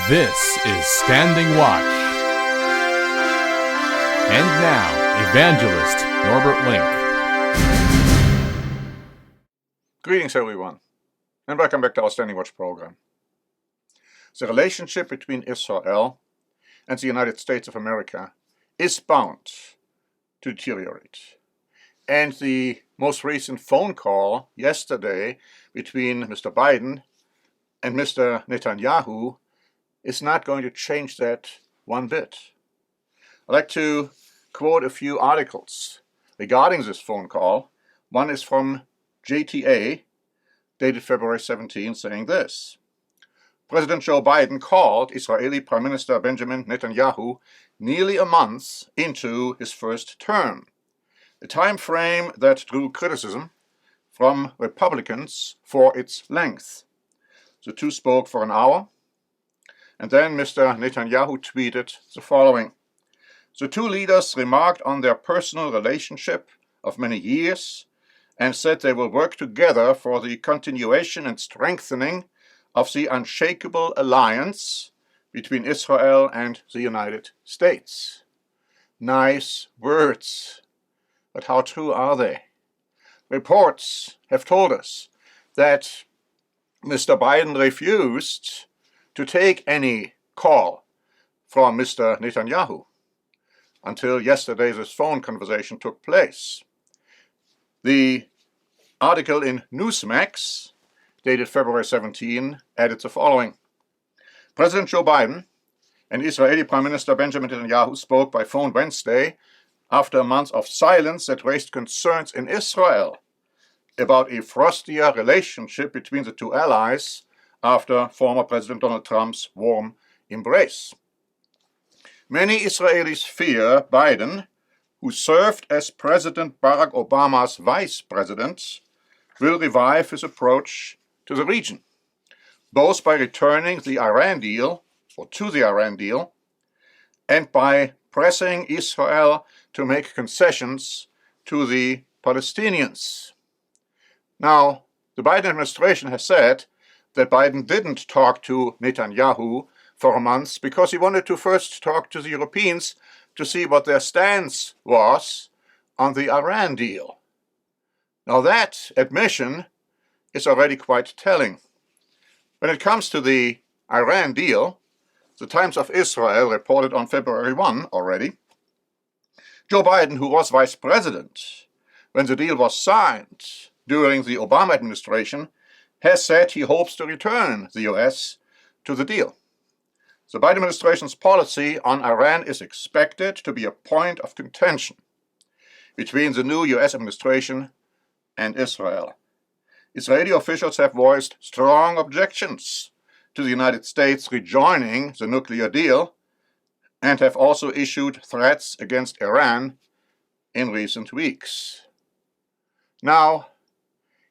This is Standing Watch. And now, Evangelist Norbert Link. Greetings, everyone, and welcome back to our Standing Watch program. The relationship between Israel and the United States of America is bound to deteriorate. And the most recent phone call yesterday between Mr. Biden and Mr. Netanyahu is not going to change that one bit. I'd like to quote a few articles regarding this phone call. One is from JTA, dated February 17, saying this: President Joe Biden called Israeli Prime Minister Benjamin Netanyahu nearly a month into his first term, a time frame that drew criticism from Republicans for its length. The two spoke for an hour, and then Mr. Netanyahu tweeted the following: The two leaders remarked on their personal relationship of many years and said they will work together for the continuation and strengthening of the unshakable alliance between Israel and the United States. Nice words, but how true are they? Reports have told us that Mr. Biden refused to take any call from Mr. Netanyahu until yesterday this phone conversation took place. The article in Newsmax, dated February 17, added the following: President Joe Biden and Israeli Prime Minister Benjamin Netanyahu spoke by phone Wednesday after a month of silence that raised concerns in Israel about a frostier relationship between the two allies after former President Donald Trump's warm embrace. Many Israelis fear Biden, who served as President Barack Obama's vice president, will revive his approach to the region, both by returning the Iran deal, or to the Iran deal, and by pressing Israel to make concessions to the Palestinians. Now, the Biden administration has said that Biden didn't talk to Netanyahu for a month because he wanted to first talk to the Europeans to see what their stance was on the Iran deal. Now that admission is already quite telling. When it comes to the Iran deal, the Times of Israel reported on February 1 already, Joe Biden, who was vice president when the deal was signed during the Obama administration, has said he hopes to return the U.S. to the deal. The Biden administration's policy on Iran is expected to be a point of contention between the new U.S. administration and Israel. Israeli officials have voiced strong objections to the United States rejoining the nuclear deal and have also issued threats against Iran in recent weeks. Now,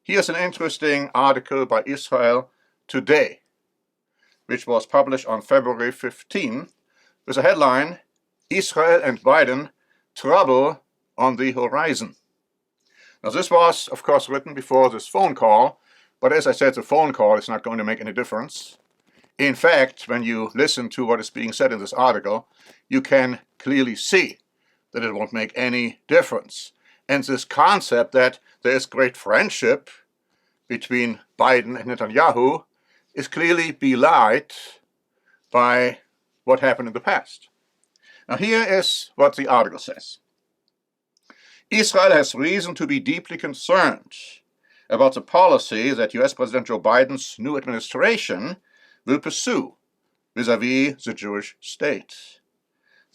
here's an interesting article by Israel Today, which was published on February 15, with a headline, Israel and Biden, Trouble on the Horizon. Now this was, of course, written before this phone call, but as I said, the phone call is not going to make any difference. In fact, when you listen to what is being said in this article, you can clearly see that it won't make any difference. And this concept that there is great friendship between Biden and Netanyahu is clearly belied by what happened in the past. Now here is what the article says. Israel has reason to be deeply concerned about the policy that US President Joe Biden's new administration will pursue vis-à-vis the Jewish state.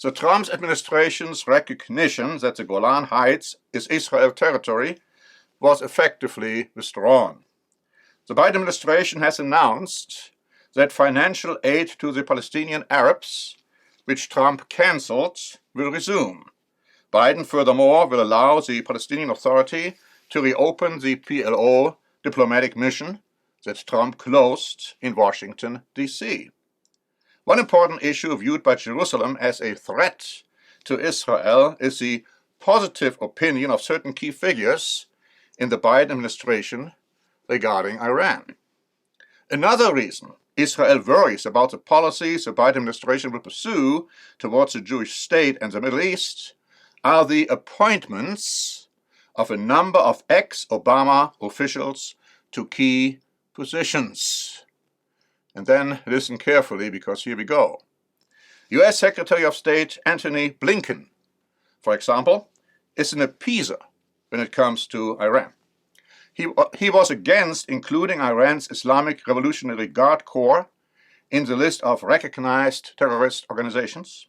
The Trump administration's recognition that the Golan Heights is Israel territory was effectively withdrawn. The Biden administration has announced that financial aid to the Palestinian Arabs, which Trump cancelled, will resume. Biden, furthermore, will allow the Palestinian Authority to reopen the PLO diplomatic mission that Trump closed in Washington, D.C. One important issue viewed by Jerusalem as a threat to Israel is the positive opinion of certain key figures in the Biden administration regarding Iran. Another reason Israel worries about the policies the Biden administration will pursue towards the Jewish state and the Middle East are the appointments of a number of ex-Obama officials to key positions. And then listen carefully, because here we go. U.S. Secretary of State Antony Blinken, for example, is an appeaser when it comes to Iran. He was against including Iran's Islamic Revolutionary Guard Corps in the list of recognized terrorist organizations.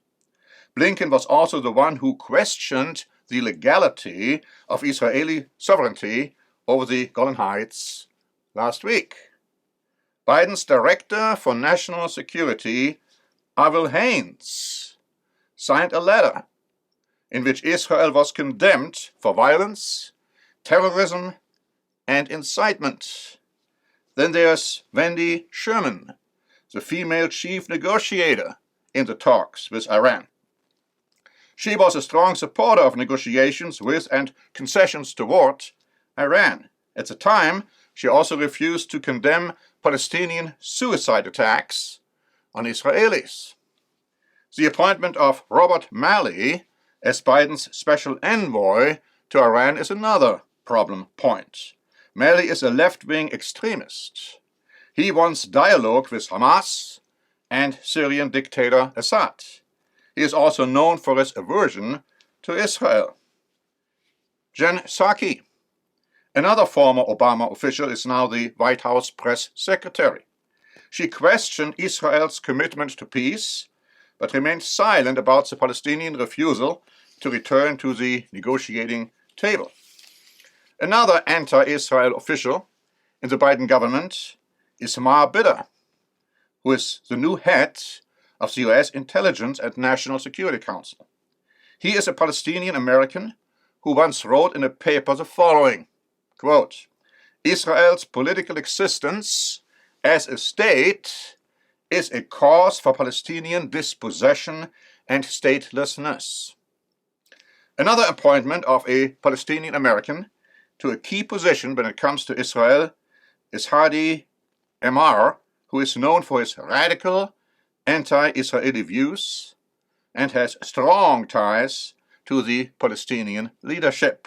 Blinken was also the one who questioned the legality of Israeli sovereignty over the Golan Heights last week. Biden's Director for National Security, Avril Haines, signed a letter in which Israel was condemned for violence, terrorism, and incitement. Then there's Wendy Sherman, the female chief negotiator in the talks with Iran. She was a strong supporter of negotiations with and concessions toward Iran. At the time, she also refused to condemn Palestinian suicide attacks on Israelis. The appointment of Robert Malley as Biden's special envoy to Iran is another problem point. Malley is a left-wing extremist. He wants dialogue with Hamas and Syrian dictator Assad. He is also known for his aversion to Israel. Jen Psaki, another former Obama official, is now the White House press secretary. She questioned Israel's commitment to peace, but remained silent about the Palestinian refusal to return to the negotiating table. Another anti-Israel official in the Biden government is Mar Bidder, who is the new head of the U.S. Intelligence and National Security Council. He is a Palestinian American who once wrote in a paper the following, quote, "Israel's political existence as a state is a cause for Palestinian dispossession and statelessness." Another appointment of a Palestinian American to a key position when it comes to Israel is Hadi Emar, who is known for his radical anti-Israeli views and has strong ties to the Palestinian leadership.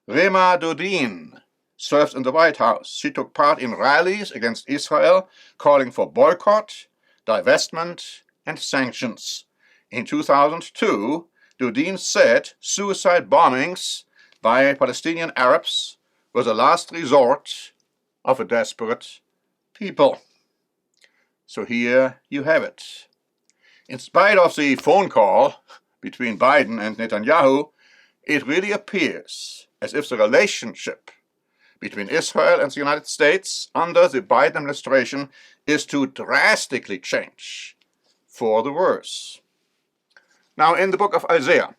Rema Dodin serves in the White House. She took part in rallies against Israel, calling for boycott, divestment, and sanctions. In 2002, Dodin said suicide bombings by Palestinian Arabs were the last resort of a desperate people. So here you have it. In spite of the phone call between Biden and Netanyahu, it really appears as if the relationship between Israel and the United States under the Biden administration is to drastically change for the worse. Now, in the book of Isaiah,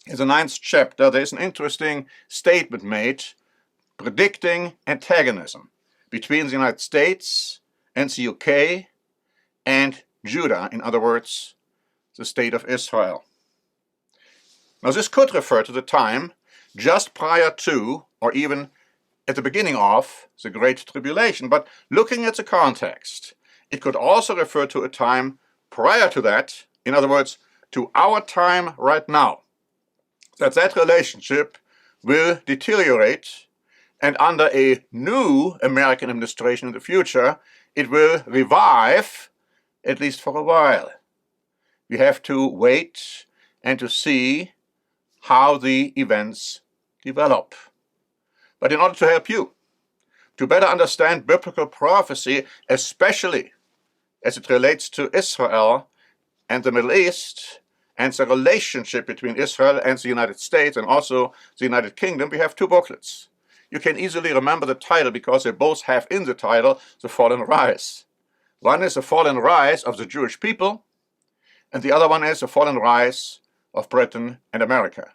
in the 9th chapter, there is an interesting statement made predicting antagonism between the United States and the UK and Judah, in other words, the state of Israel. Now, this could refer to the time just prior to, or even at the beginning of, the Great Tribulation. But looking at the context, it could also refer to a time prior to that, in other words, to our time right now, that relationship will deteriorate, and under a new American administration in the future, it will revive, at least for a while. We have to wait and to see how the events develop. But in order to help you to better understand biblical prophecy, especially as it relates to Israel and the Middle East, and the relationship between Israel and the United States and also the United Kingdom, we have two booklets. You can easily remember the title because they both have in the title the fall and rise. One is the fall and rise of the Jewish people, and the other one is the fall and rise of Britain and America.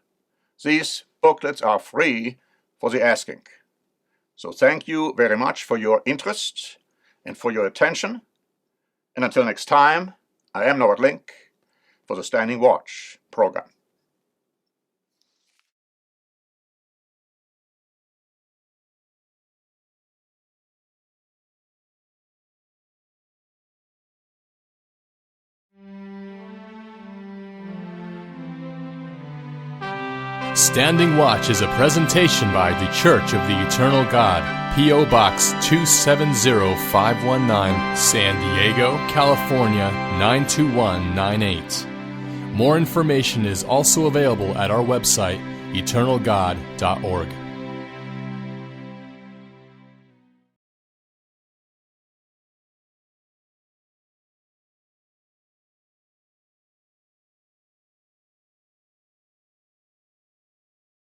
These booklets are free for the asking. So thank you very much for your interest and for your attention. And until next time, I am Norbert Link for the Standing Watch program. Standing Watch is a presentation by The Church of the Eternal God, P.O. Box 270519, San Diego, California 92198. More information is also available at our website, eternalgod.org.